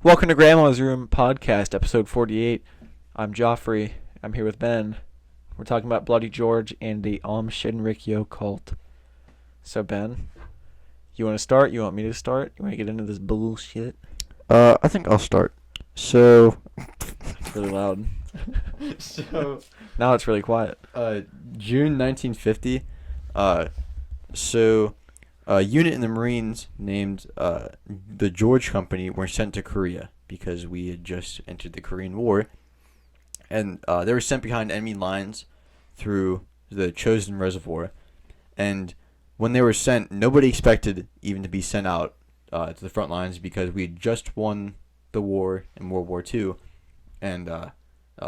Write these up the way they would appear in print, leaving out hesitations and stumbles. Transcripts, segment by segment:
Welcome to Grandma's Room Podcast, episode 48. I'm Joffrey. I'm here with Ben. We're talking about Bloody George and the Aum Shinrikyo Cult. So, Ben, you want to start? You want me to start? You want to get into this bullshit? I think I'll start. So, It's really loud. Now it's really quiet. June 1950, a unit in the Marines named the George Company were sent to Korea because we had just entered the Korean War, and they were sent behind enemy lines through the Chosin Reservoir, and when they were sent, nobody expected even to be sent out to the front lines because we had just won the war in World War II, and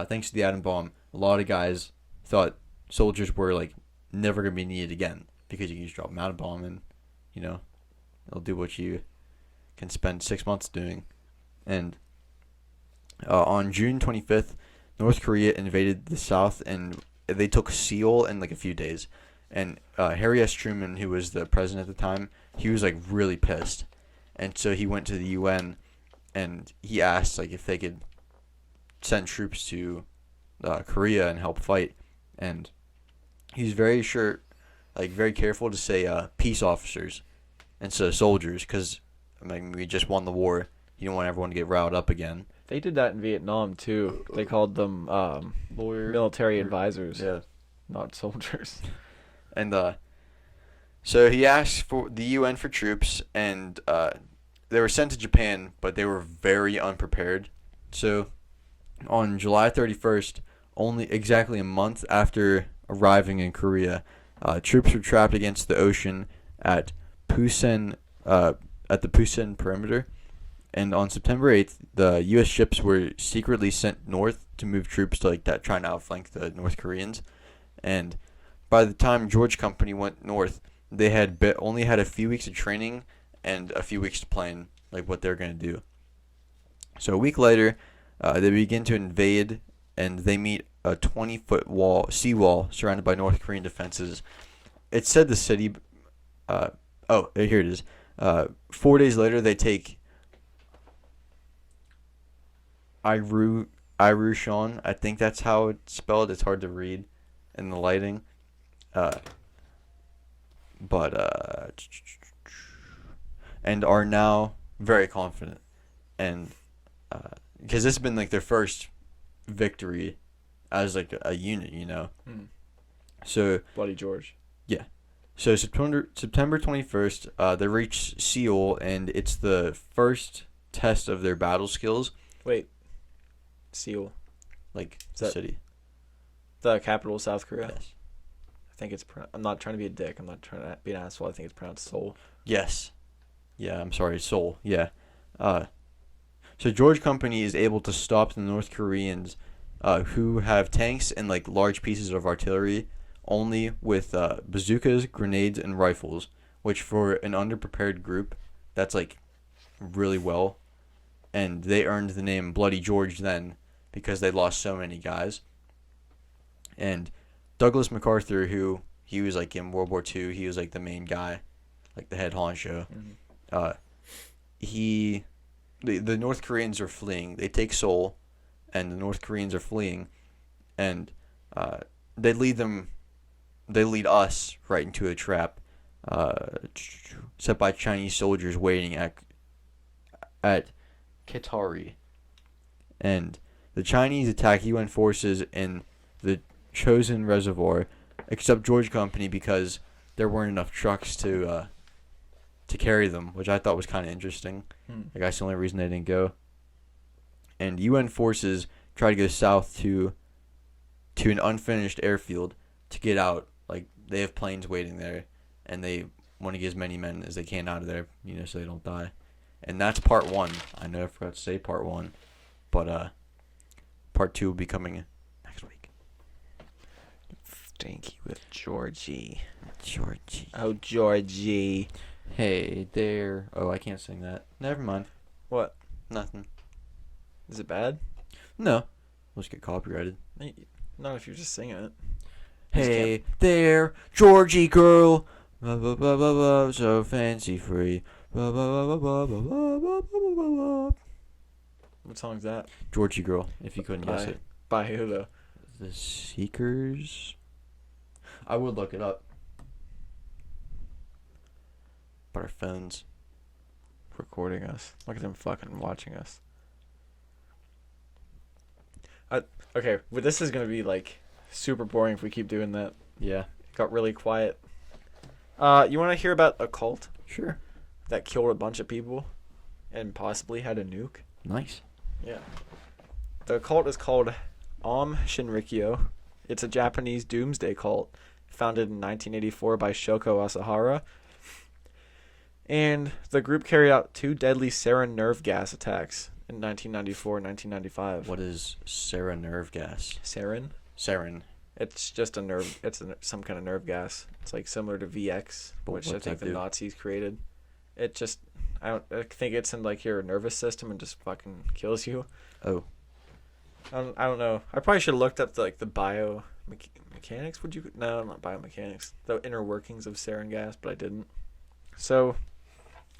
thanks to the atom bomb, a lot of guys thought soldiers were like never gonna be needed again because you can just drop an atom bomb and it'll do what you can spend 6 months doing. And on June 25th, North Korea invaded the South and they took Seoul in like a few days. And Harry S. Truman, who was the president at the time, he was like really pissed, and so he went to the UN and he asked like if they could send troops to Korea and help fight. And he's very careful to say peace officers instead of soldiers because we just won the war. You don't want everyone to get riled up again. They did that in Vietnam, too. They called them military advisors, not soldiers. And so he asked for the UN for troops, and they were sent to Japan, but they were very unprepared. So on July 31st, only exactly a month after arriving in Korea, troops were trapped against the ocean at Pusan, at the Pusan perimeter. And on September 8th, the U.S. ships were secretly sent north to move troops to trying to outflank the North Koreans. And by the time George Company went north, they had only had a few weeks of training and a few weeks to plan what they're going to do. So a week later, they begin to invade, and they meet a 20-foot seawall surrounded by North Korean defenses. It said the city. Here it is. 4 days later, they take Irushan. I think that's how it's spelled. It's hard to read in the lighting. And are now very confident, and because this has been their first victory as a unit, So Bloody George. Yeah. So September 21st, they reach Seoul, and it's the first test of their battle skills. Wait. Seoul. The city. The capital of South Korea? Yes. I think it's... I'm not trying to be a dick. I'm not trying to be an asshole. I think it's pronounced Seoul. Yes. Yeah, I'm sorry, Seoul. Yeah. So George Company is able to stop the North Koreans who have tanks and large pieces of artillery only with bazookas, grenades, and rifles, which for an underprepared group, that's really well. And they earned the name Bloody George then because they lost so many guys. And Douglas MacArthur, who he was in World War II, he was the main guy, the head honcho. Mm-hmm. The North Koreans are fleeing. They take Seoul, and the North Koreans are fleeing, and they lead us right into a trap set by Chinese soldiers waiting at Katari. And the Chinese attack UN forces in the Chosin Reservoir, except George Company because there weren't enough trucks to carry them, which I thought was kind of interesting. That's the only reason they didn't go. And UN forces try to go south to an unfinished airfield to get out. They have planes waiting there, and they want to get as many men as they can out of there, so they don't die. And that's part one. I know I forgot to say part one, but part two will be coming next week. Thank you with Georgie. Georgie. Oh, Georgie. Hey there. Oh, I can't sing that. Never mind. What? Nothing. Is it bad? No. Let's get copyrighted. Not if you're just singing it. Hey there, Georgie girl. Blah, blah, blah, blah, blah, so fancy free. Blah, blah, blah, blah, blah, blah, blah, blah, blah, blah. What song's that? Georgie Girl, if you couldn't guess it. By who though? The Seekers? I would look it up. But our phones. Recording us. Look at them fucking watching us. Okay, but this is gonna be like super boring if we keep doing that. Yeah. It got really quiet. You want to hear about a cult Sure. that killed a bunch of people and possibly had a nuke? Nice. Yeah. The cult is called Aum Shinrikyo. It's a Japanese doomsday cult founded in 1984 by Shoko Asahara. And the group carried out 2 deadly sarin nerve gas attacks in 1994 and 1995. What is sarin nerve gas? Sarin? Sarin. It's just a nerve. It's some kind of nerve gas. It's like similar to VX, But which I what's think that the do? Nazis created. It just, I think it's in like your nervous system and just fucking kills you. Oh. I don't know. I probably should have looked up the biomechanics. Would you? No, not biomechanics. The inner workings of sarin gas, but I didn't. So,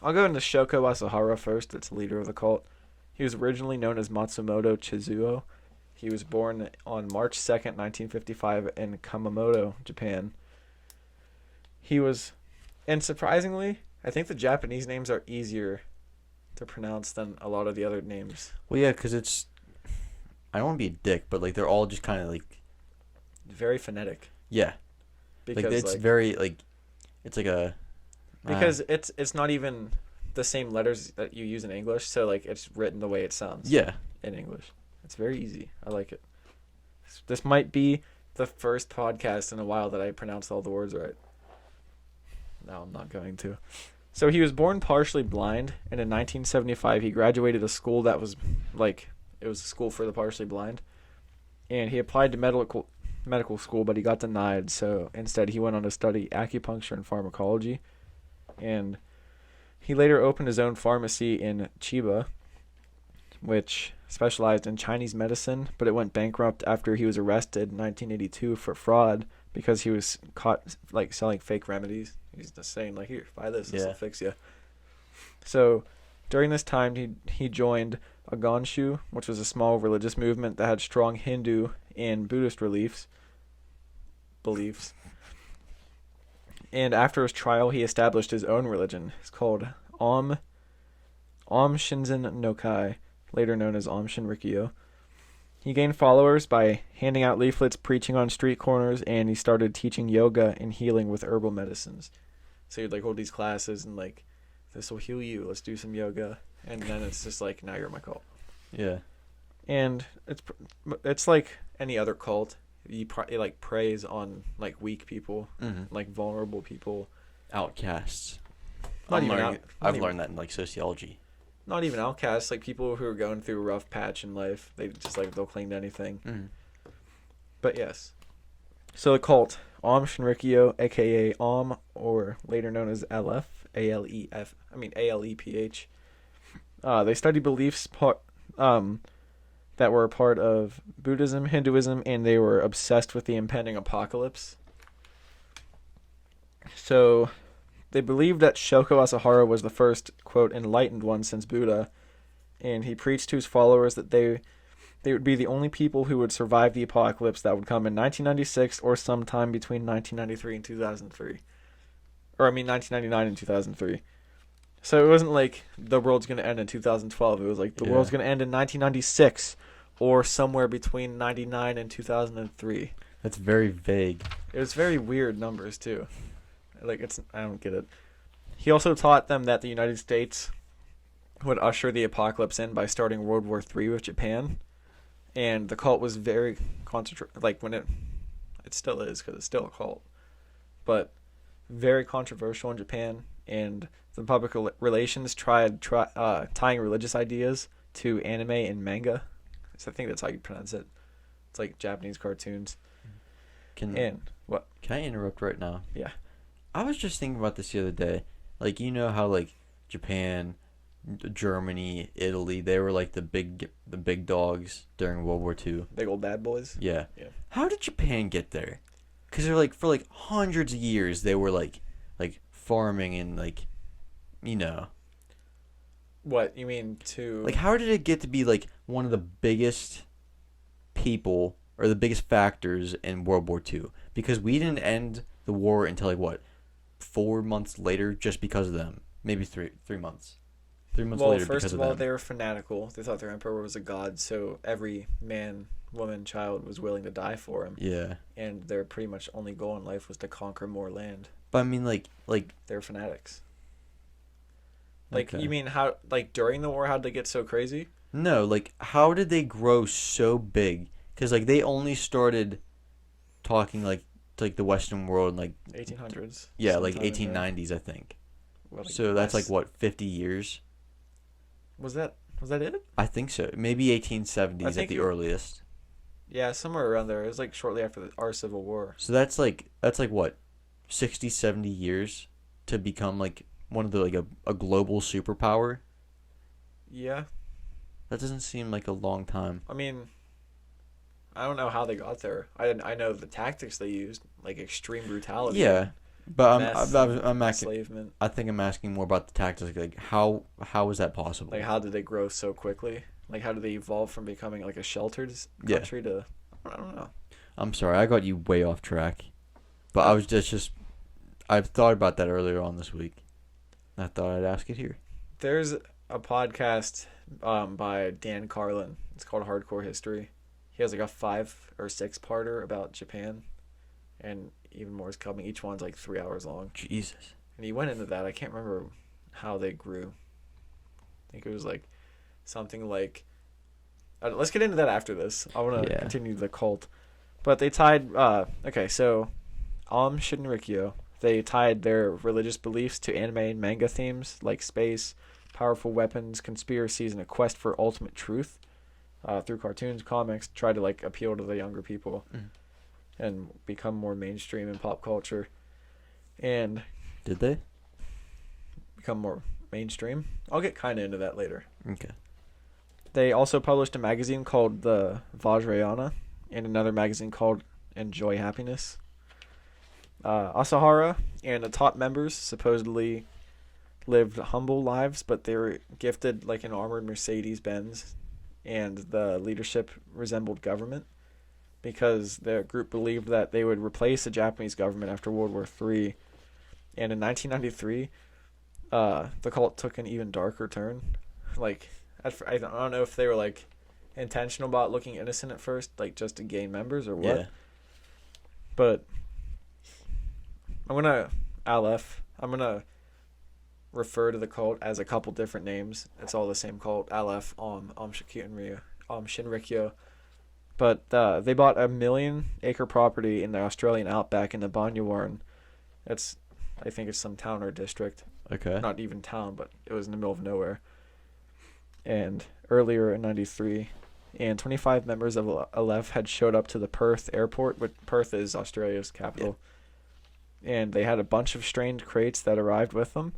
I'll go into Shoko Asahara first. That's the leader of the cult. He was originally known as Matsumoto Chizuo. He was born on March 2nd, 1955 in Kumamoto, Japan. And surprisingly, I think the Japanese names are easier to pronounce than a lot of the other names. Well, yeah, because it's... I don't want to be a dick, but, like, they're all just kind of, like... Very phonetic. Yeah. Because, like, it's very, like... It's like a... Because it's not even the same letters that you use in English, so, like, it's written the way it sounds. Yeah. In English. It's very easy. I like it. This might be the first podcast in a while that I pronounced all the words right. No, I'm not going to. So he was born partially blind, and in 1975 he graduated a school that was it was a school for the partially blind. And he applied to medical school, but he got denied. So instead he went on to study acupuncture and pharmacology. And he later opened his own pharmacy in Chiba, which specialized in Chinese medicine, but it went bankrupt after he was arrested in 1982 for fraud because he was caught selling fake remedies. He's just saying here, buy this will fix you. So during this time he joined a Gonshu, which was a small religious movement that had strong Hindu and Buddhist beliefs. And after his trial he established his own religion. It's called Aum Shinzen no Kai, later known as Aum Shinrikyo. He gained followers by handing out leaflets, preaching on street corners, and he started teaching yoga and healing with herbal medicines. So he'd hold these classes and this will heal you. Let's do some yoga, and then it's just now you're my cult. Yeah. And it's like any other cult. He preys on weak people, vulnerable people, outcasts. I've learned that in sociology. Not even outcasts, people who are going through a rough patch in life. They just they'll cling to anything. Mm-hmm. But yes. So the cult, Aum Shinrikyo, aka Aum, or later known as Aleph, Aleph. They study beliefs that were a part of Buddhism, Hinduism, and they were obsessed with the impending apocalypse. So they believed that Shoko Asahara was the first, quote, enlightened one since Buddha, and he preached to his followers that they would be the only people who would survive the apocalypse that would come in 1996 or sometime between 1993 and 2003. 1999 and 2003. So it wasn't the world's going to end in 2012. It was the world's going to end in 1996 or somewhere between 99 and 2003. That's very vague. It was very weird numbers, too. I don't get it. He also taught them that the United States would usher the apocalypse in by starting World War III with Japan. And the cult was very it still is, because it's still a cult, but very controversial in Japan. And the public relations tried tying religious ideas to anime and manga. So I think that's how you pronounce it. It's Japanese cartoons. Can I interrupt right now? Yeah. I was just thinking about this the other day. How Japan, Germany, Italy, they were the big dogs during World War II. Big old bad boys. Yeah. How did Japan get there? Because they're for hundreds of years they were farming and What you mean to? How did it get to be one of the biggest people or the biggest factors in World War II, because we didn't end the war until like what, 4 months later, just because of them. Maybe 3 months. 3 months later first because of of all, them. they were fanatical. They thought their emperor was a god, so every man, woman, child was willing to die for him. Yeah. And their pretty much only goal in life was to conquer more land. But I mean, like They're fanatics. Like, okay. you mean how, like, during the war, how'd they get so crazy? No, like, how did they grow so big? Because, like, they only started talking, like, to, like, the Western world in, like... 1800s. Yeah, like, sometime in there. 1890s, I think. Well, like, So that's, like, less- what, 50 years? Was that it? I think so. Maybe 1870s at think the it- earliest. Yeah, somewhere around there. It was, like, shortly after our Civil War. So that's, like, what, 60, 70 years to become, like, one of the, like, a global superpower? Yeah. That doesn't seem like a long time. I mean, I don't know how they got there. I know the tactics they used, like extreme brutality. Yeah, but Meth, I'm asking. enslavement. I think I'm asking more about the tactics. Like, how is that possible? Like, how did they grow so quickly? Like, how did they evolve from becoming like a sheltered Yeah. country to, I don't know. I'm sorry, I got you way off track. But I was just I've thought about that earlier on this week. I thought I'd ask it here. There's a podcast by Dan Carlin. It's called Hardcore History. He has like a 5 or 6 parter about Japan, and even more is coming. Each one's like 3 hours long. Jesus. And he went into that. I can't remember how they grew. I think it was like something like. Let's get into that after this. I want to continue the cult, but they tied. Okay, so Aum Shinrikyo. They tied their religious beliefs to anime and manga themes like space, powerful weapons, conspiracies, and a quest for ultimate truth. Through cartoons, comics, try to like appeal to the younger people and become more mainstream in pop culture. And Did they? become more mainstream. I'll get kind of into that later. Okay. They also published a magazine called the Vajrayana and another magazine called Enjoy Happiness. Asahara and the top members supposedly lived humble lives, but they were gifted like an armored Mercedes-Benz, and the leadership resembled government because the group believed that they would replace the Japanese government after World War III. And in 1993, the cult took an even darker turn. Like, I don't know if they were like intentional about looking innocent at first, like just to gain members or what. Yeah. But I'm gonna refer to the cult as a couple different names. It's all the same cult. Aleph, Aum Shinrikyo. But they bought a 1 million acre property in the Australian outback in the Banyawarn. I think it's some town or district. Okay. Not even town, but it was in the middle of nowhere. And earlier in 93, and 25 members of Aleph had showed up to the Perth airport, which Perth is Australia's capital. Yeah. And they had a bunch of strange crates that arrived with them.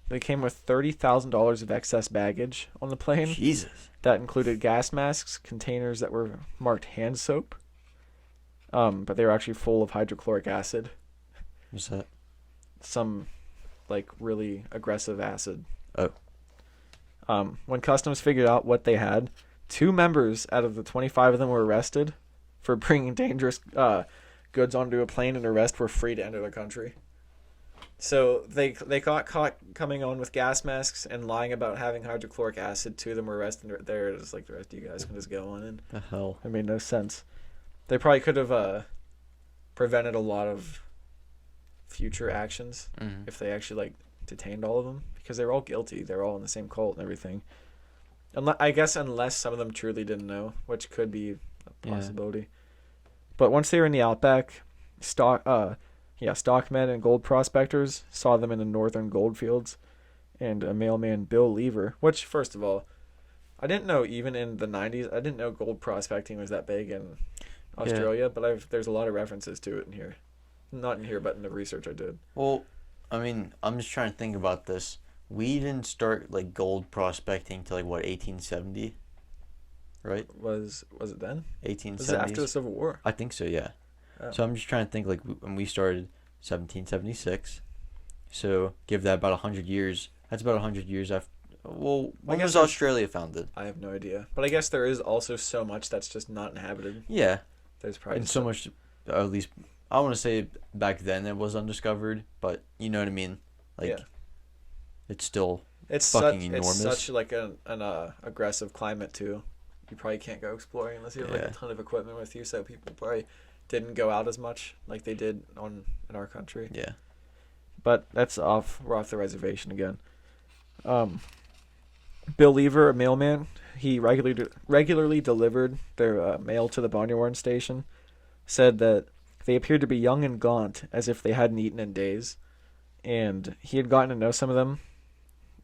They came with $30,000 of excess baggage on the plane. Jesus. That included gas masks, containers that were marked hand soap. But they were actually full of hydrochloric acid. What's that? Some, like, really aggressive acid. Oh. When customs figured out what they had, 2 members out of the 25 of them were arrested for bringing dangerous goods onto a plane, and the rest were free to enter the country. So they got caught coming on with gas masks and lying about having hydrochloric acid. 2 of them were arrested. There it is, like, the rest of you guys can just go on in. The hell. It made no sense. They probably could have prevented a lot of future actions if they actually like detained all of them, because they were all guilty. They were all in the same cult and everything. I guess unless some of them truly didn't know, which could be a possibility. Yeah. But once they were in the outback, stockmen and gold prospectors saw them in the northern goldfields, and a mailman, Bill Lever, which, first of all, I didn't know even in the 90s, I didn't know gold prospecting was that big in Australia, but there's a lot of references to it in here. Not in here, but in the research I did. Well, I mean, I'm just trying to think about this. We didn't start, like, gold prospecting till, like, what, 1870? Right? Was it then? 1870s? Was it after the Civil War? I think so, yeah. Oh. So I'm just trying to think, like, when we started 1776. So give that about 100 years. That's about 100 years after, Well, I when guess was there's- Australia founded? I have no idea. But I guess there is also so much that's just not inhabited. Yeah, There's probably and so much, at least I want to say back then it was undiscovered, but you know what I mean. Like, Yeah. it's still It's fucking such enormous. it's such like an aggressive climate too. You probably can't go exploring unless you have like Yeah. a ton of equipment with you. So people probably didn't go out as much like they did in our country. Yeah. But that's off. We're off the reservation again. Bill Lever, a mailman, he regularly delivered their mail to the Bonyarwarn station. Said that they appeared to be young and gaunt, as if they hadn't eaten in days. And he had gotten to know some of them,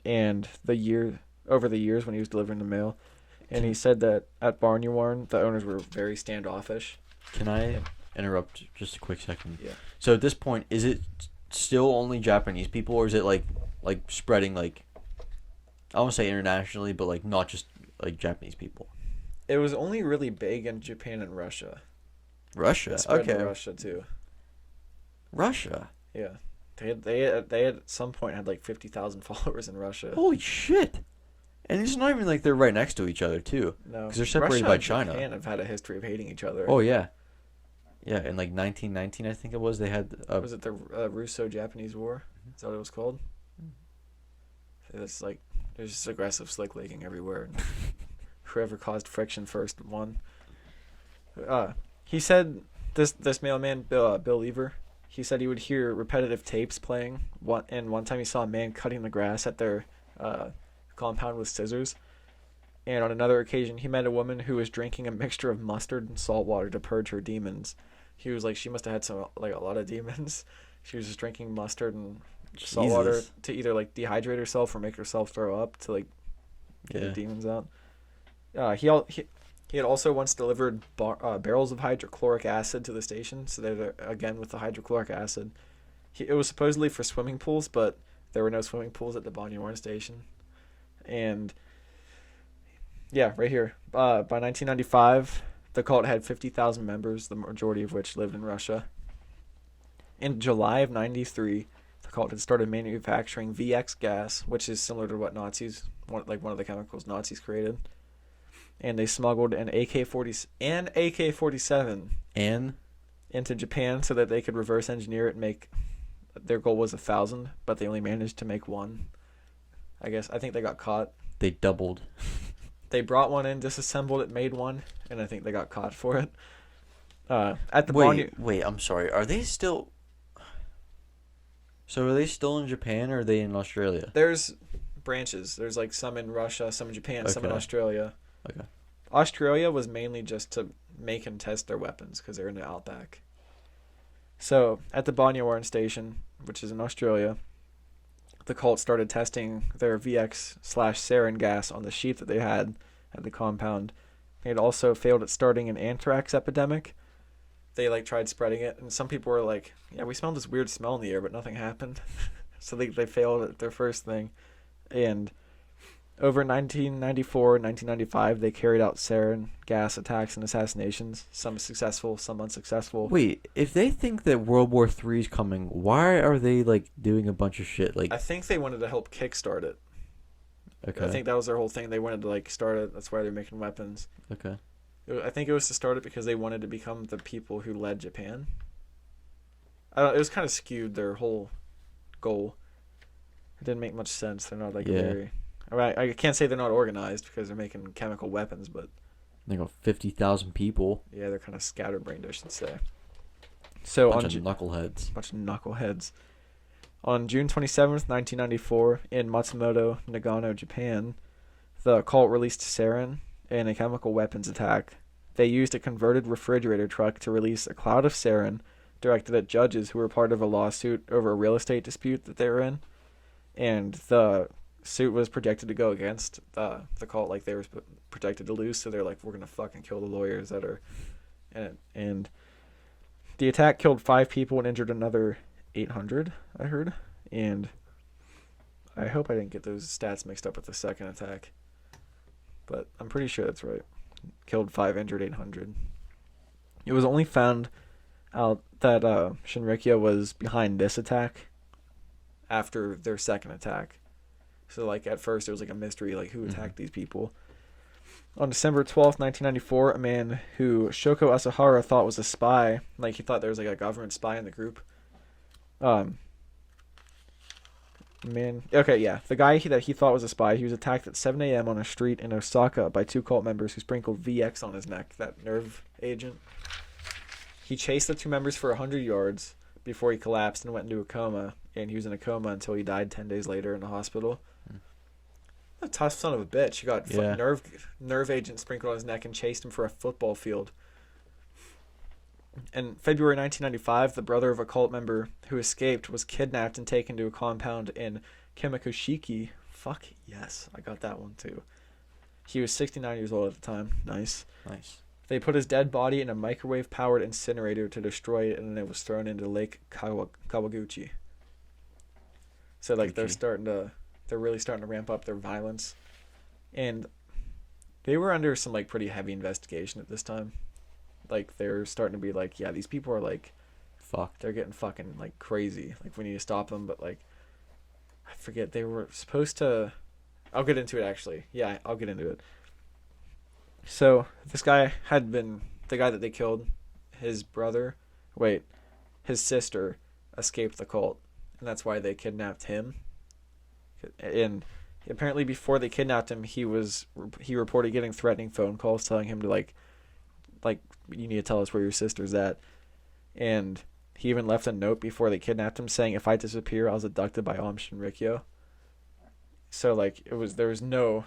and over the years when he was delivering the mail, and he said that at Bonyarwarn the owners were very standoffish. Can I interrupt just a quick second? Yeah. So at this point, is it still only Japanese people, or is it like spreading like, I won't say internationally, but like not just like Japanese people? It was only really big in Japan and Russia. Russia. It spread Okay. to Russia too. Russia. Yeah. They had at some point had like 50,000 followers in Russia. Holy shit! And it's not even like they're right next to each other too. No, because they're separated Russia by and China. Japan have had a history of hating each other. Oh yeah. Yeah, in like 1919, I think it was, they had. Was it the Russo-Japanese War? Is that what it was called? It's like there's just aggressive slick leaking everywhere. And whoever caused friction first won. He said this mailman Bill Lever. He said he would hear repetitive tapes playing. And one time he saw a man cutting the grass at their compound with scissors. And on another occasion, he met a woman who was drinking a mixture of mustard and salt water to purge her demons. He was like, she must have had a lot of demons. She was just drinking mustard and salt water to either like dehydrate herself or make herself throw up to like get her demons out. He had also once delivered barrels of hydrochloric acid to the station. So they're again with the hydrochloric acid. It was supposedly for swimming pools, but there were no swimming pools at the Bonyarwarn station. And yeah, right here. By 1995, the cult had 50,000 members, the majority of which lived in Russia. In July of 93, the cult had started manufacturing VX gas, which is similar to what one of the chemicals Nazis created. And they smuggled an AK-47 And into Japan so that they could reverse engineer it and make. Their goal was 1,000, but they only managed to make one. I think they got caught. they doubled. They brought one in, disassembled it, made one, and I think they got caught for it. At the Wait, I'm sorry. Are they still? So are they still in Japan, or are they in Australia? There's branches. There's like some in Russia, some in Japan, some in Okay. Australia. Okay. Australia was mainly just to make and test their weapons because they're in the outback. So at the Bonyarwarn station, which is in Australia, the cult started testing their VX/sarin gas on the sheep that they had at the compound. They had also failed at starting an anthrax epidemic. They tried spreading it, and some people were like, "Yeah, we smelled this weird smell in the air, but nothing happened." So they failed at their first thing, and over 1994 and 1995, they carried out sarin gas attacks and assassinations. Some successful, some unsuccessful. Wait, if they think that World War III is coming, why are they doing a bunch of shit? I think they wanted to help kickstart it. Okay. I think that was their whole thing. They wanted to start it. That's why they're making weapons. Okay. I think it was to start it because they wanted to become the people who led Japan. It was kind of skewed, their whole goal. It didn't make much sense. They're not very. I can't say they're not organized because they're making chemical weapons, but They got 50,000 people. yeah, they're kind of scatterbrained, I should say. So Bunch of knuckleheads. bunch of knuckleheads. On June 27th, 1994, in Matsumoto, Nagano, Japan, the cult released sarin in a chemical weapons attack. They used a converted refrigerator truck to release a cloud of sarin directed at judges who were part of a lawsuit over a real estate dispute that they were in. And the suit was projected to go against the cult, they were projected to lose, so they're like, we're going to fucking kill the lawyers that are in it. And the attack killed 5 people and injured another 800, I heard. And I hope I didn't get those stats mixed up with the second attack. But I'm pretty sure that's right. Killed 5, injured 800. It was only found out that Shinrikyo was behind this attack after their second attack. So, like, at first it was like a mystery, like, who attacked these people. On December 12th, 1994, a man who Shoko Asahara thought was a spy, like, he thought there was, like, a government spy in the group. The guy that he thought was a spy, he was attacked at 7 a.m. on a street in Osaka by 2 cult members who sprinkled VX on his neck, that nerve agent. He chased the 2 members for 100 yards before he collapsed and went into a coma, and he was in a coma until he died 10 days later in the hospital. A tough son of a bitch. He got nerve agent sprinkled on his neck and chased him for a football field. In February 1995, the brother of a cult member who escaped was kidnapped and taken to a compound in Kimikoshiki. Fuck yes, I got that one too. He was 69 years old at the time. Nice. They put his dead body in a microwave-powered incinerator to destroy it, and then it was thrown into Lake Kawaguchi. So, like, they're really starting to ramp up their violence. And they were under some, like, pretty heavy investigation at this time. Like, they're starting to be like, yeah, these people are, like, fucked. They're getting fucking, like, crazy. Like, we need to stop them. But, like, I forget, they were supposed to... I'll get into it, actually. Yeah, I'll get into it. So, this guy had been... The guy that they killed, his sister escaped the cult. And that's why they kidnapped him. And apparently before they kidnapped him, he reported getting threatening phone calls telling him to, like, you need to tell us where your sister's at. And he even left a note before they kidnapped him saying, if I disappear, I was abducted by Aum Shinrikyo. So, like, there was no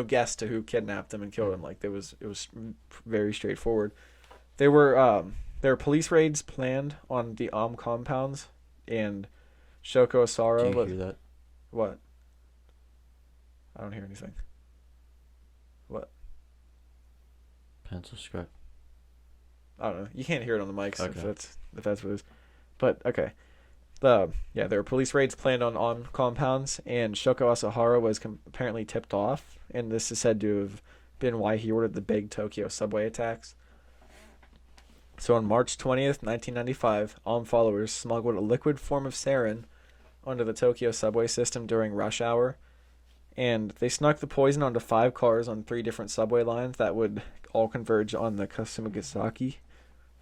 guess to who kidnapped him and killed him. Like, it was very straightforward. There were police raids planned on the Aum compounds, and Shoko Asaro... Do you hear that? What? I don't hear anything. What? Pencil script. I don't know. You can't hear it on the mics okay. if that's what it is. But, okay. There were police raids planned on Aum compounds, and Shoko Asahara was apparently tipped off, and this is said to have been why he ordered the big Tokyo subway attacks. So on March 20th, 1995, Aum followers smuggled a liquid form of sarin onto the Tokyo subway system during rush hour, and they snuck the poison onto 5 cars on 3 different subway lines that would all converge on the Kasumigasaki.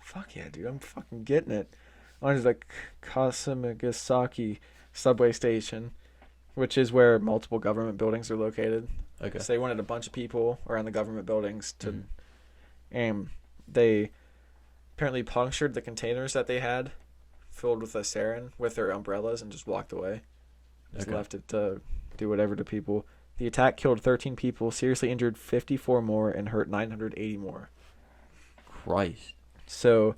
Fuck yeah, dude, I'm fucking getting it. Onto the Kasumigasaki subway station, which is where multiple government buildings are located. Okay. So they wanted a bunch of people around the government buildings to... And they apparently punctured the containers that they had filled with the sarin with their umbrellas and just walked away. Just left it to do whatever to people. The attack killed 13 people, seriously injured 54 more, and hurt 980 more. Christ. So,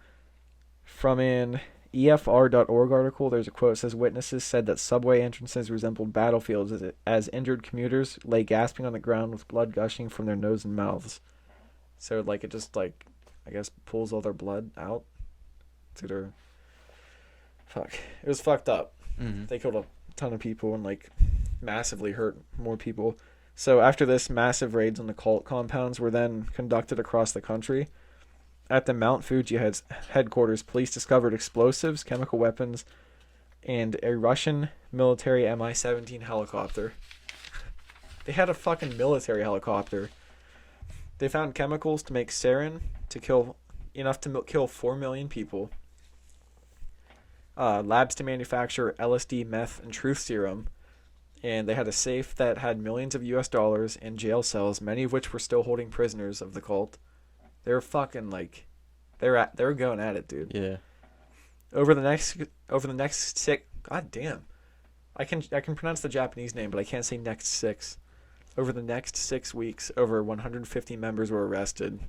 from an EFR.org article, there's a quote that says, witnesses said that subway entrances resembled battlefields as injured commuters lay gasping on the ground with blood gushing from their nose and mouths. So, like, it just, like, I guess pulls all their blood out to their... Fuck. It was fucked up. Mm-hmm. They killed a ton of people and, like, massively hurt more people. So after this, massive raids on the cult compounds were then conducted across the country. At the Mount Fuji headquarters, police discovered explosives, chemical weapons, and a Russian military Mi-17 helicopter. They had a fucking military helicopter. They found chemicals to make sarin to kill enough to kill 4 million people. Labs to manufacture LSD, meth, and truth serum. And they had a safe that had millions of US dollars and jail cells, many of which were still holding prisoners of the cult. They were fucking like, they were going at it, dude. Yeah. Over the next 6, god damn, I can pronounce the Japanese name, but I can't say next 6. Over the next 6 weeks, over 150 members were arrested.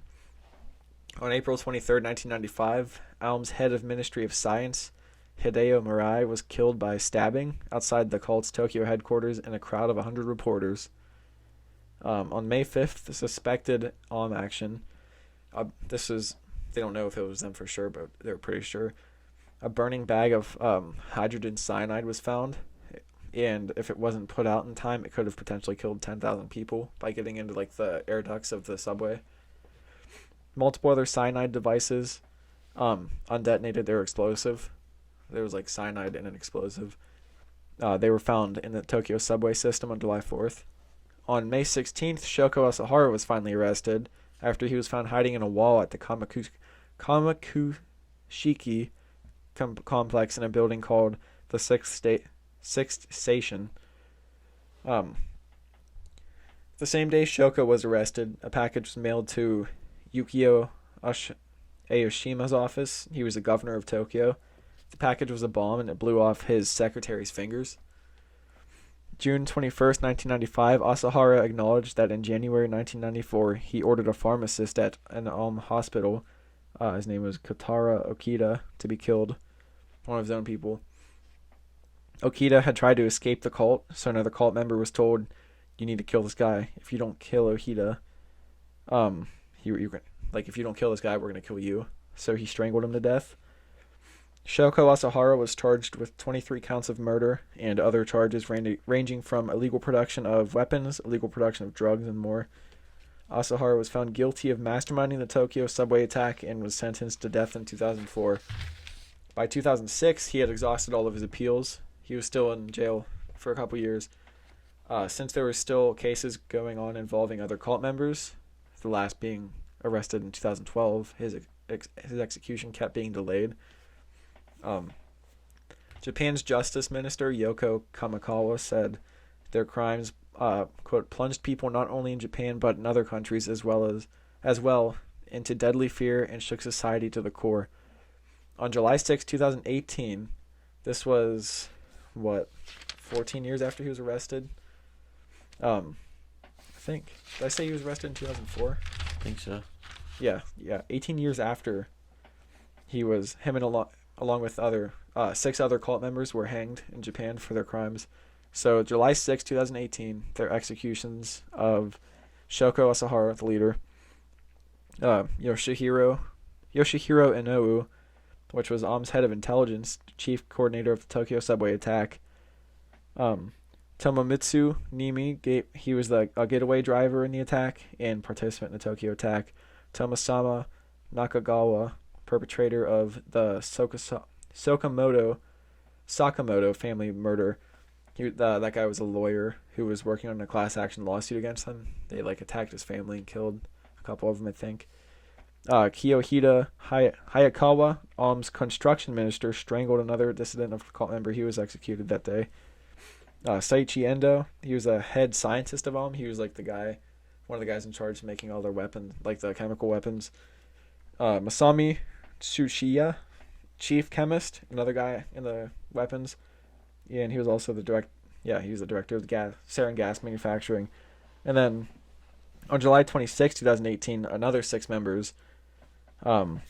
On April 23rd, 1995, Aum's head of Ministry of Science, Hideo Murai, was killed by stabbing outside the cult's Tokyo headquarters in a crowd of 100 reporters. On May 5th, the suspected Aum action, they don't know if it was them for sure, but they're pretty sure, a burning bag of hydrogen cyanide was found, and if it wasn't put out in time, it could have potentially killed 10,000 people by getting into like the air ducts of the subway. Multiple other cyanide devices undetonated. They were explosive. There was like cyanide in an explosive. They were found in the Tokyo subway system on July 4th. On May 16th, Shoko Asahara was finally arrested after he was found hiding in a wall at the Kamakushiki complex in a building called the Sixth Station. The same day Shoko was arrested, a package was mailed to Yukio Aoshima's office. He was the governor of Tokyo. The package was a bomb, and it blew off his secretary's fingers. June 21st, 1995, Asahara acknowledged that in January 1994, he ordered a pharmacist at an Aum hospital, his name was Kotaro Okita, to be killed, one of his own people. Okita had tried to escape the cult, so another cult member was told, "You need to kill this guy. If you don't kill Okita, if you don't kill this guy, we're gonna kill you." So he strangled him to death. Shoko Asahara was charged with 23 counts of murder and other charges ranging from illegal production of weapons, illegal production of drugs, and more. Asahara was found guilty of masterminding the Tokyo subway attack and was sentenced to death in 2004. By 2006, he had exhausted all of his appeals. He was still in jail for a couple years. Since there were still cases going on involving other cult members, the last being arrested in 2012, his execution kept being delayed. Japan's Justice Minister Yoko Kamikawa said their crimes, quote, plunged people not only in Japan but in other countries as well into deadly fear and shook society to the core. On July 6, 2018, this was, 14 years after he was arrested? I think. Did I say he was arrested in 2004? I think so. Yeah. 18 years after him and along with 6 other cult members were hanged in Japan for their crimes. So July 6, 2018, their executions of Shoko Asahara, the leader, Yoshihiro Inoue, which was Aum's head of intelligence, chief coordinator of the Tokyo subway attack. Tomomitsu Nimi, he was a getaway driver in the attack and participant in the Tokyo attack. Tomasama Nakagawa, perpetrator of the Sakamoto family murder. That guy was a lawyer who was working on a class action lawsuit against them. They attacked his family and killed a couple of them, I think. Kiyohida Hayakawa, Aum's construction minister, strangled another dissident of cult member. He was executed that day. Saichi Endo, he was a head scientist of Aum. He was one of the guys in charge of making all their weapons, the chemical weapons. Masami Tsushiya, chief chemist, another guy in the weapons. Yeah, and he was also he was the director of the sarin gas manufacturing. And then on July 26, 2018, another 6 members, Yasuo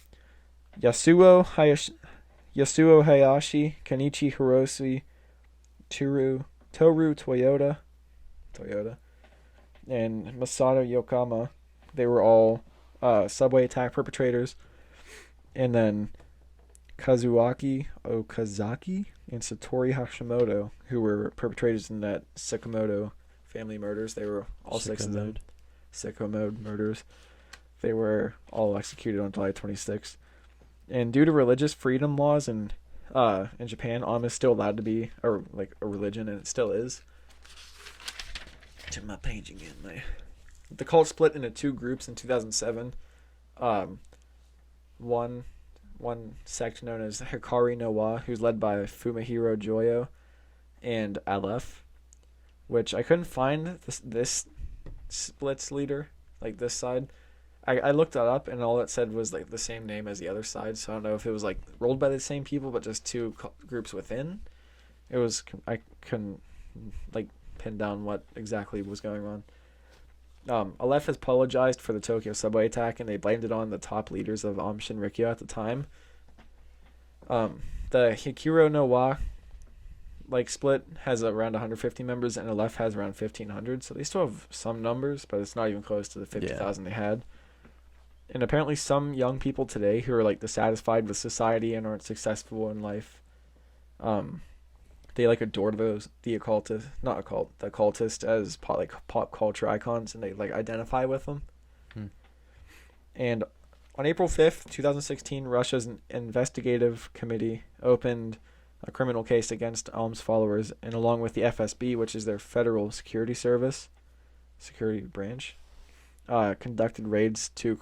Hayashi, Kenichi Hiroshi, Toru Toyota, and Masato Yokama. They were all subway attack perpetrators. And then Kazuaki Okazaki and Satori Hashimoto, who were perpetrators in that Sakamoto family murders. They were all 6 of them. Sicko mode murders. They were all executed on July 26th. And due to religious freedom laws in Japan, Aum is still allowed to be a religion, and it still is. To my page again. The cult split into 2 groups in 2007. One sect known as Hikari no Wa, who's led by Fumihiro Joyo, and Aleph, which I couldn't find this split's leader, this side. I looked that up, and all it said was the same name as the other side, so I don't know if it was rolled by the same people but just 2 groups within. I couldn't pin down what exactly was going on. Aleph has apologized for the Tokyo subway attack, and they blamed it on the top leaders of Aum Shinrikyo at the time. The Hikiro no Wa split has around 150 members, and Aleph has around 1,500, so they still have some numbers, but it's not even close to the 50,000 they had. And apparently some young people today who are dissatisfied with society and aren't successful in life, they adore the occultist as pop culture icons, and they identify with them. And on April 5th, 2016, Russia's investigative committee opened a criminal case against Aum's followers, and along with the FSB, which is their federal security branch, conducted raids to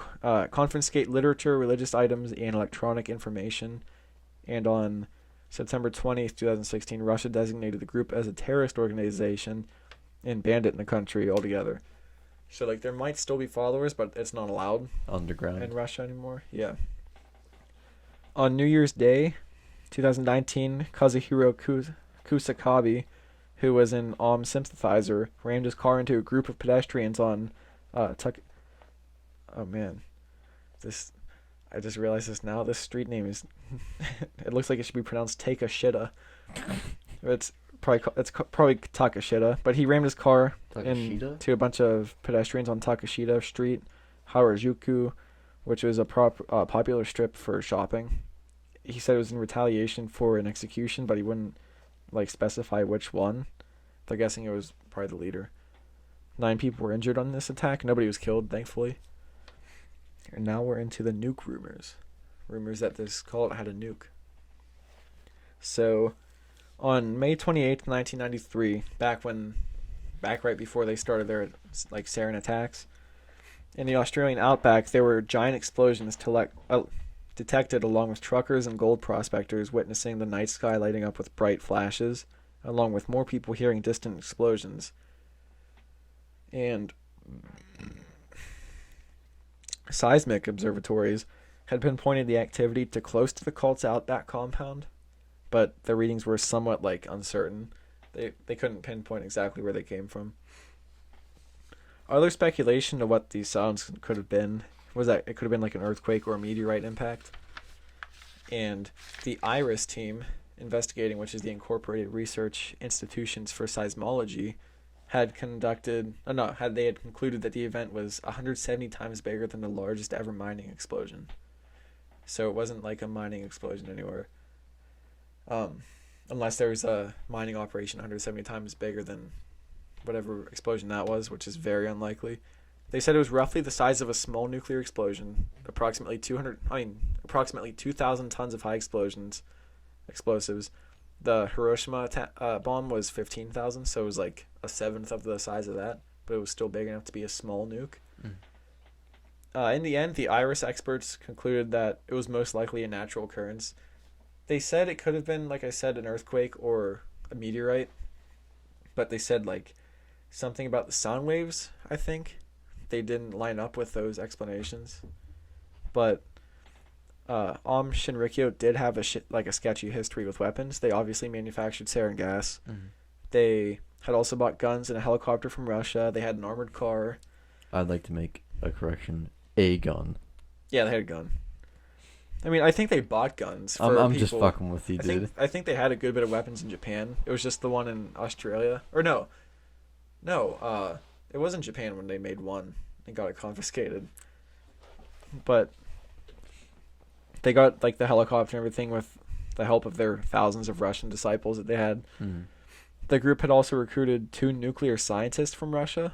confiscate literature, religious items, and electronic information. And on September 20th, 2016, Russia designated the group as a terrorist organization and banned it in the country altogether. So, like, there might still be followers, but it's not allowed Underground. in Russia anymore. Yeah. On New Year's Day, 2019, Kazuhiro Kusakabe, who was an Aum sympathizer, rammed his car into a group of pedestrians on Oh man, I just realized this now. This street name is it looks like it should be pronounced Takashita. It's probably Takashita, but he rammed his car into a bunch of pedestrians on Takashita Street, Harajuku, which was a popular strip for shopping. He said it was in retaliation for an execution, but he wouldn't specify which one. They're guessing it was probably the leader. 9 people were injured on this attack. Nobody was killed, thankfully. And now we're into the Nuke Rumors. Rumors that this cult had a nuke. So, on May 28th, 1993, back right before they started their sarin attacks, in the Australian outback, there were giant explosions detected along with truckers and gold prospectors witnessing the night sky lighting up with bright flashes, along with more people hearing distant explosions. And seismic observatories had pinpointed the activity to close to the cult's outback compound, but the readings were somewhat uncertain. They couldn't pinpoint exactly where they came from. Other speculation of what these sounds could have been was that it could have been an earthquake or a meteorite impact. And the IRIS team investigating, which is the Incorporated Research Institutions for Seismology, had concluded that the event was 170 times bigger than the largest ever mining explosion. So it wasn't like a mining explosion anywhere. Unless there was a mining operation 170 times bigger than whatever explosion that was, which is very unlikely. They said it was roughly the size of a small nuclear explosion, approximately 2,000 tons of high explosives. The Hiroshima bomb was 15,000, so it was a seventh of the size of that, but it was still big enough to be a small nuke. In the end, the IRIS experts concluded that it was most likely a natural occurrence. They said it could have been, like I said, an earthquake or a meteorite, but they said something about the sound waves, I think. They didn't line up with those explanations. But Aum Shinrikyo did have a sketchy history with weapons. They obviously manufactured sarin gas. Mm-hmm. They had also bought guns and a helicopter from Russia. They had an armored car. I'd like to make a correction. A gun. Yeah, they had a gun. I mean, I think they bought guns for I'm people. just fucking with you, dude. I think they had a good bit of weapons in Japan. It was just the one in Australia. Or no, it wasn't Japan when they made one and got it confiscated. But they got the helicopter and everything with the help of their thousands of Russian disciples that they had. Mm-hmm. The group had also recruited 2 nuclear scientists from Russia.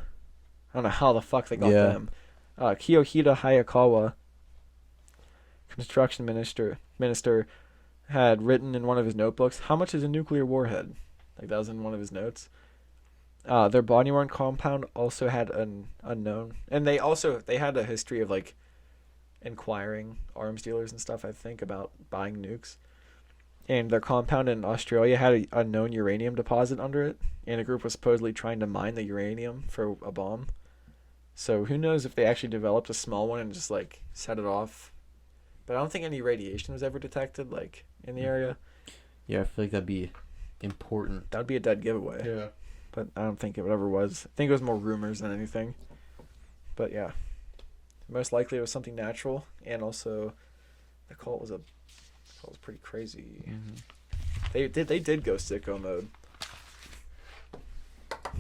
I don't know how the fuck they got them. Kiyohida Hayakawa, construction minister, had written in one of his notebooks, how much is a nuclear warhead? That was in one of his notes. Their body-worn compound also had an unknown. And they had a history of inquiring arms dealers and stuff, I think, about buying nukes. And their compound in Australia had an unknown uranium deposit under it, and a group was supposedly trying to mine the uranium for a bomb. So who knows if they actually developed a small one and just set it off. But I don't think any radiation was ever detected in the area. Yeah, I feel that'd be important. That would be a dead giveaway. Yeah. But I don't think it ever was. I think it was more rumors than anything. But yeah. Most likely it was something natural, and also the cult was pretty crazy. Mm-hmm. They did go sicko mode.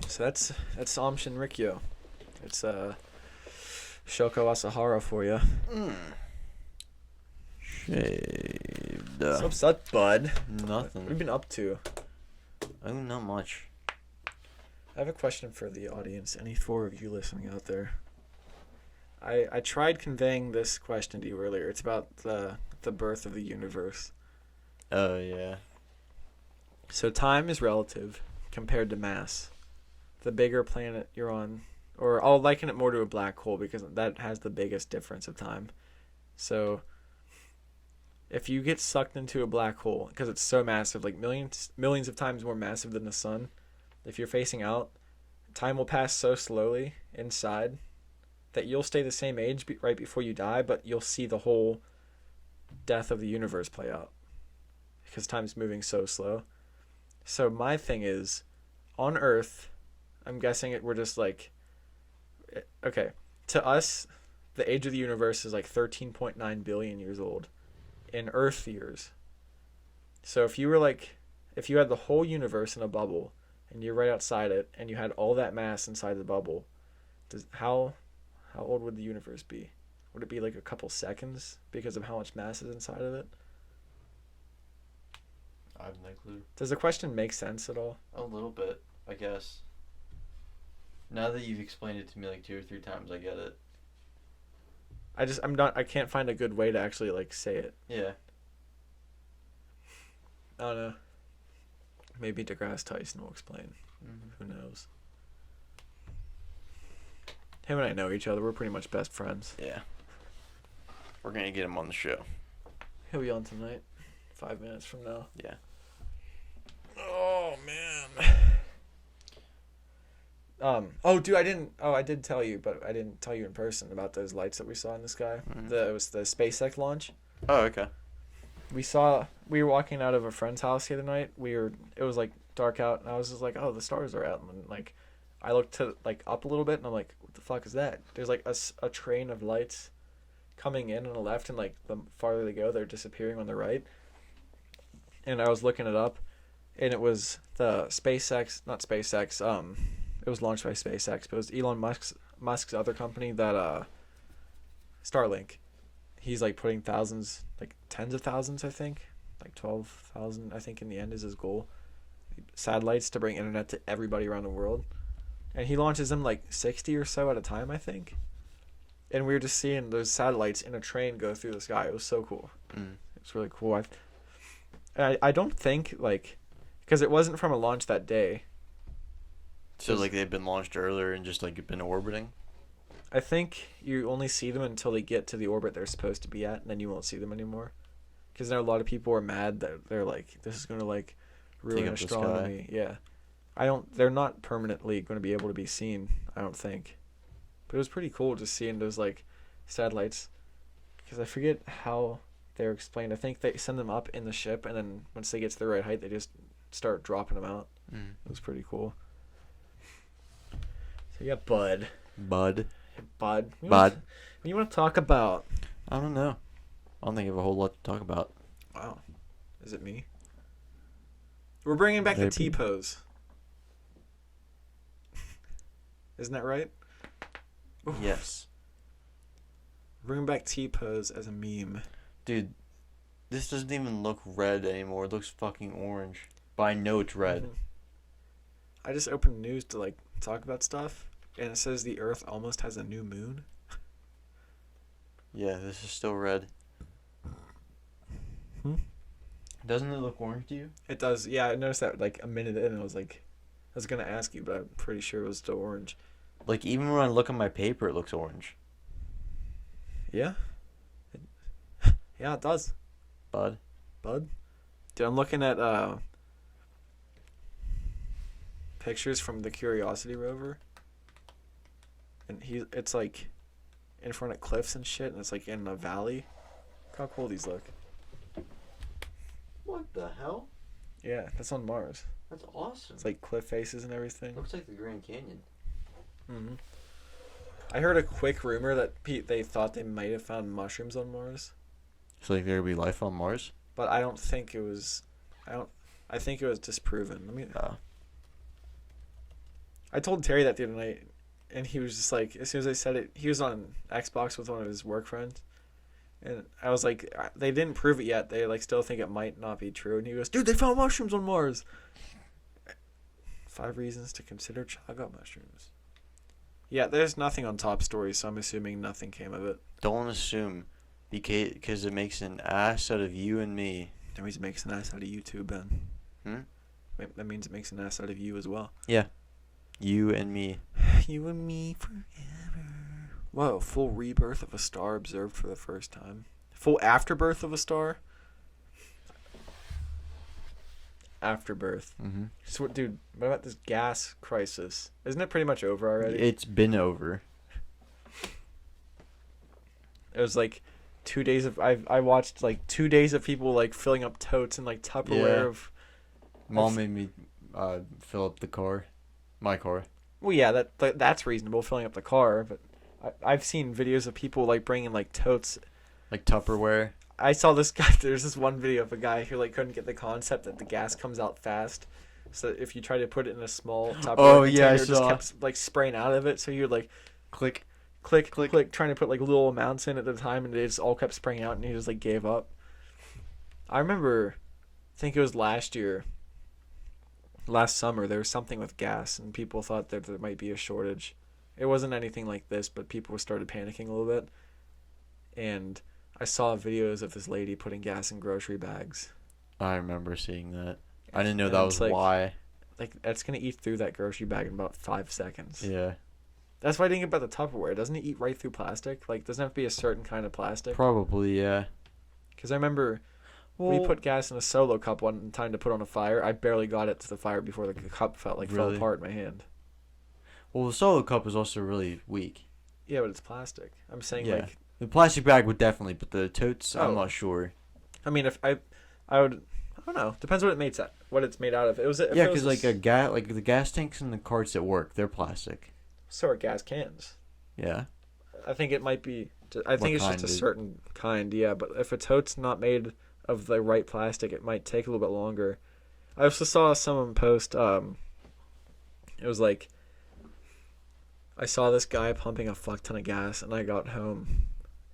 So that's Aum Shinrikyo. It's Shoko Asahara for you. Shaved. What's up, bud? Nothing. What have you been up to? Oh, not much. I have a question for the audience. Any 4 of you listening out there? I tried conveying this question to you earlier. It's about the birth of the universe. Oh, yeah. So time is relative compared to mass. The bigger planet you're on, or I'll liken it more to a black hole because that has the biggest difference of time. So if you get sucked into a black hole because it's so massive, like millions of times more massive than the sun, if you're facing out, time will pass so slowly inside that you'll stay the same age right before you die, but you'll see the whole death of the universe play out because time's moving so slow. So my thing is, on Earth, I'm guessing we're just like, okay, to us, the age of the universe is like 13.9 billion years old in Earth years. So if you had the whole universe in a bubble and you're right outside it and you had all that mass inside the bubble, how old would the universe be? Would it be like a couple seconds because of how much mass is inside of it? I have no clue. Does the question make sense at all? A little bit, I guess. Now that you've explained it to me like 2 or 3 times, I get it. I can't find a good way to actually like say it. Yeah. I don't know. Maybe DeGrasse Tyson will explain. Mm-hmm. Who knows? Him and I know each other. We're pretty much best friends. Yeah. We're going to get him on the show. He'll be on tonight. 5 minutes from now. Yeah. Oh, man. Oh, dude, I did tell you, but I didn't tell you in person about those lights that we saw in the sky. Mm-hmm. It was the SpaceX launch. Oh, okay. We were walking out of a friend's house the other night. It was like dark out, and I was just like, oh, the stars are out. And then, like, I looked up a little bit, and I'm like, what the fuck is that? There's like a train of lights coming in on the left, and like the farther they go, they're disappearing on the right. And I was looking it up, and it was the not SpaceX. It was launched by SpaceX, but it was Elon Musk's other company that Starlink. He's like putting thousands, like tens of thousands, I think, like 12,000, I think in the end is his goal. Satellites to bring internet to everybody around the world, and he launches them like 60 or so at a time, I think. And we were just seeing those satellites in a train go through the sky. It was so cool. It's really cool. I don't think because it wasn't from a launch that day. So like they've been launched earlier and just like been orbiting? I think you only see them until they get to the orbit they're supposed to be at, and then you won't see them anymore. Because now a lot of people are mad that they're like, this is going to like ruin astronomy. Yeah. They're not permanently going to be able to be seen, I don't think. But it was pretty cool just seeing those like satellites. Because I forget how they're explained. I think they send them up in the ship, and then once they get to the right height, they just start dropping them out. It was pretty cool. So yeah, Bud. Bud. What do you want to talk about? I don't know. I don't think I have a whole lot to talk about. Wow. Is it me? We're bringing back the Maybe. T-pose. Isn't that right? Oof. Yes. Bringing back T-pose as a meme. Dude, this doesn't even look red anymore. It looks fucking orange. But I know it's red. I just opened news to like talk about stuff, and it says the Earth almost has a new moon. Yeah, this is still red. Doesn't it look orange to you? It does. Yeah, I noticed that like a minute in, and I was gonna ask you, but I'm pretty sure it was still orange. Like even when I look at my paper, it looks orange. Yeah. Yeah, it does. Bud. Dude, I'm looking at pictures from the Curiosity rover, and it's like in front of cliffs and shit, and it's like in a valley. Look how cool these look. What the hell? Yeah, that's on Mars. That's awesome. It's like cliff faces and everything. Looks like the Grand Canyon. I heard a quick rumor that they thought they might have found mushrooms on Mars, So like there would be life on Mars? but I don't think it was. I think it was disproven. I told Terry that the other night, and he was just like, as soon as I said it, he was on Xbox with one of his work friends, and I was like, they didn't prove it yet. They like still think it might not be true, and he goes, dude, they found mushrooms on Mars. 5 reasons to consider chaga mushrooms. Yeah, there's nothing on Top Story, so I'm assuming nothing came of it. Don't assume, because it makes an ass out of you and me. It always makes an ass out of you too, Ben. That means it makes an ass out of you as well. Yeah. You and me. You and me forever. Whoa, full rebirth of a star observed for the first time. Full afterbirth of a star? Afterbirth. Mm-hmm. So, dude, what about this gas crisis? Isn't it pretty much over already? It's been over. It was like 2 days of... I watched like 2 days of people like filling up totes and like Tupperware of... Mom made me fill up the car. My car. Well, yeah, that's reasonable, filling up the car, but I've seen videos of people like bringing like totes. Like Tupperware. I saw this guy. There's this one video of a guy who like couldn't get the concept that the gas comes out fast. So if you try to put it in a small Tupperware container, it just kept like spraying out of it. So you'd like click, trying to put like little amounts in at the time, and it just all kept spraying out, and he just like gave up. I remember, I think it was last summer, there was something with gas, and people thought that there might be a shortage. It wasn't anything like this, but people started panicking a little bit. And I saw videos of this lady putting gas in grocery bags. I remember seeing that. I didn't know And that was like, why. Like, that's going to eat through that grocery bag in about 5 seconds. Yeah. That's why I didn't get about the Tupperware. Doesn't it eat right through plastic? Like, doesn't it have to be a certain kind of plastic? Probably, yeah. Because I remember we put gas in a Solo cup one time to put on a fire. I barely got it to the fire before the cup fell apart in my hand. Well, the Solo cup is also really weak. Yeah, but it's plastic. I'm saying like... The plastic bag would definitely, but the totes, I'm not sure. I mean, if I would... I don't know. Depends what it's made out of. Because like the gas tanks and the carts at work, they're plastic. So are gas cans. Yeah. I think it might be... I think it's just a certain kind, yeah. But if a tote's not made of the right plastic, it might take a little bit longer. I also saw someone post... it was like... I saw this guy pumping a fuck ton of gas, and I got home,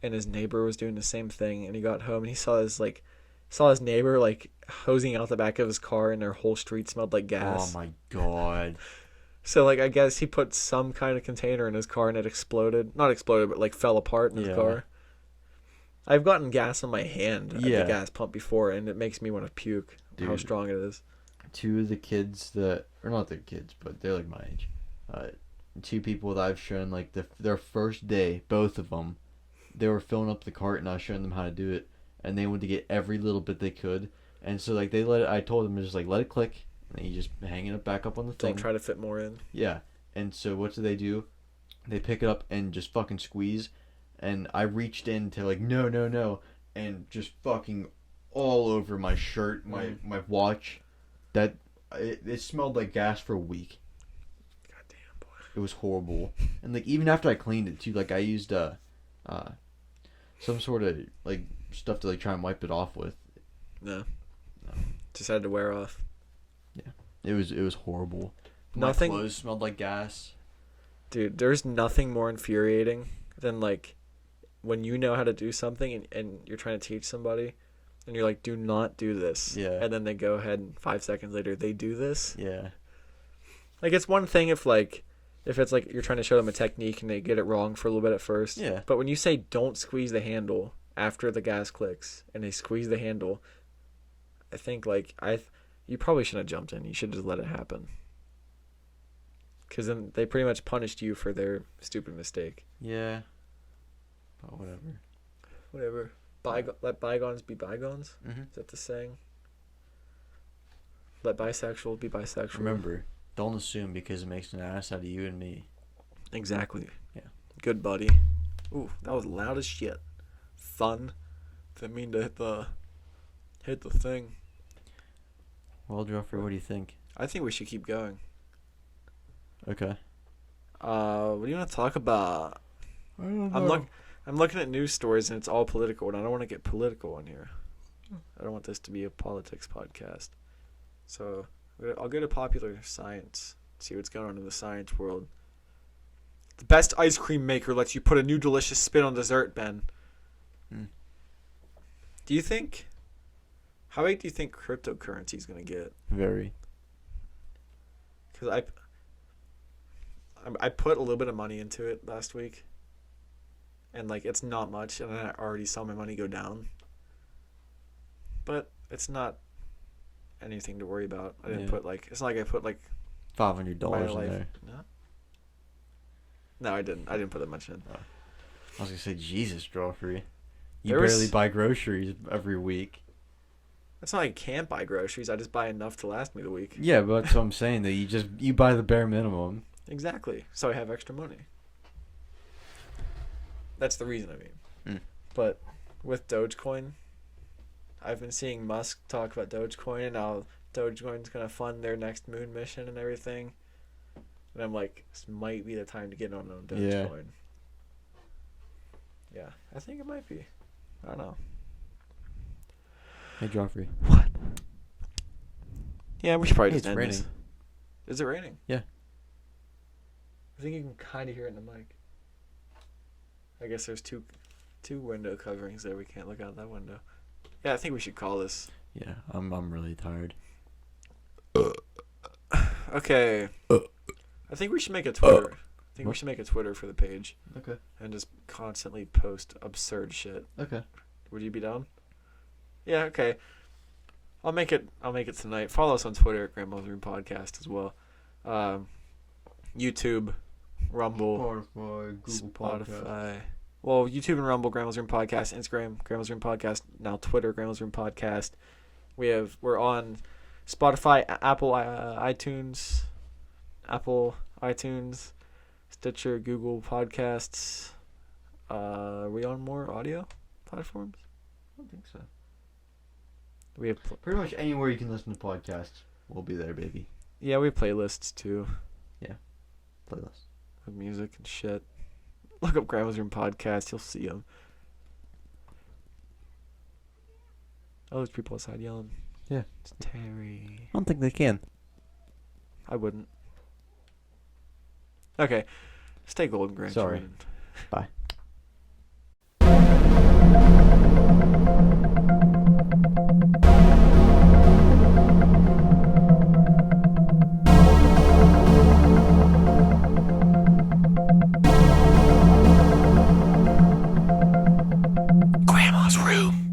and his neighbor was doing the same thing, and he got home, and he saw his neighbor like hosing out the back of his car, and their whole street smelled like gas. Oh my god. So like I guess he put some kind of container in his car, and it exploded. Not exploded, but like fell apart in his car. I've gotten gas on my hand at the gas pump before, and it makes me want to puke. Dude, how strong it is. Two of the kids not the kids, but they're like my age. Two people that I've shown like their first day, both of them, they were filling up the cart, and I was showing them how to do it, and they wanted to get every little bit they could, and so like I told them just like let it click, and then you just hang it back up on the thing. Don't try to fit more in. Yeah, and so what do? They pick it up and just fucking squeeze, and I reached in to like no, and just fucking all over my shirt, my watch, that it smelled like gas for a week. It was horrible, and like even after I cleaned it too, like I used some sort of like stuff to like try and wipe it off with. No. Just had to wear off. Yeah, it was horrible. Nothing. My clothes smelled like gas. Dude, there's nothing more infuriating than like when you know how to do something and you're trying to teach somebody, and you're like, do not do this. Yeah. And then they go ahead and 5 seconds later they do this. Yeah. Like it's one thing if it's like you're trying to show them a technique and they get it wrong for a little bit at first. Yeah. But when you say don't squeeze the handle after the gas clicks and they squeeze the handle, I think you probably shouldn't have jumped in. You should just let it happen. Because then they pretty much punished you for their stupid mistake. Yeah. But whatever. Whatever. Let bygones be bygones? Mm-hmm. Is that the saying? Let bisexual be bisexual. Remember, don't assume because it makes an ass out of you and me. Exactly. Yeah. Good, buddy. Ooh, that was loud as shit. Fun. Didn't mean to hit the thing. Well, Joffrey, what do you think? I think we should keep going. Okay. What do you want to talk about? I don't know. I'm looking at news stories and it's all political, and I don't want to get political on here. I don't want this to be a politics podcast. So I'll go to popular science, see what's going on in the science world. The best ice cream maker lets you put a new delicious spin on dessert, Ben. Do you think... How big do you think cryptocurrency is going to get? Very. Because I put a little bit of money into it last week. And, like, it's not much. And I already saw my money go down. But it's not anything to worry about. I didn't Yeah. put like it's not like I put like $500 in life. there. No, I didn't. I didn't put that much in. I was gonna say, Jesus, Joffrey. You There was- barely buy groceries every week. It's not like I can't buy groceries. I just buy enough to last me the week. Yeah, but that's what I'm saying. That you buy the bare minimum. Exactly. So I have extra money. That's the reason, I mean. Mm. But with Dogecoin, I've been seeing Musk talk about Dogecoin and how Dogecoin's going to fund their next moon mission and everything. And I'm like, this might be the time to get on Dogecoin. Yeah, I think it might be. I don't know. Hey, Joffrey. What? Yeah, we should probably Hey, just it's end raining. this. Is it raining? Yeah. I think you can kind of hear it in the mic. I guess there's two window coverings there. We can't look out that window. Yeah, I think we should call this. Yeah, I'm really tired. Okay. I think we should make a Twitter. I think we What? should make a Twitter for the page Okay. and just constantly post absurd shit. Okay. Would you be down? Yeah, okay. I'll make it tonight. Follow us on Twitter at Grandma's Room Podcast as well. YouTube, Rumble, Spotify. Well, YouTube and Rumble, Grandma's Room Podcast. Instagram, Grandma's Room Podcast. Now Twitter, Grandma's Room Podcast. We're on Spotify, Apple iTunes, Stitcher, Google Podcasts. Are we on more audio platforms? I don't think so. We have Pretty much anywhere you can listen to podcasts, we'll be there, baby. we have playlists too Playlist. with music and shit. Look up Grandma's Room Podcast, you'll see them. Oh, there's people outside yelling. Yeah. It's Terry. I don't think they can. I wouldn't. Okay. Stay golden, grandchildren. Bye. Grandma's Room.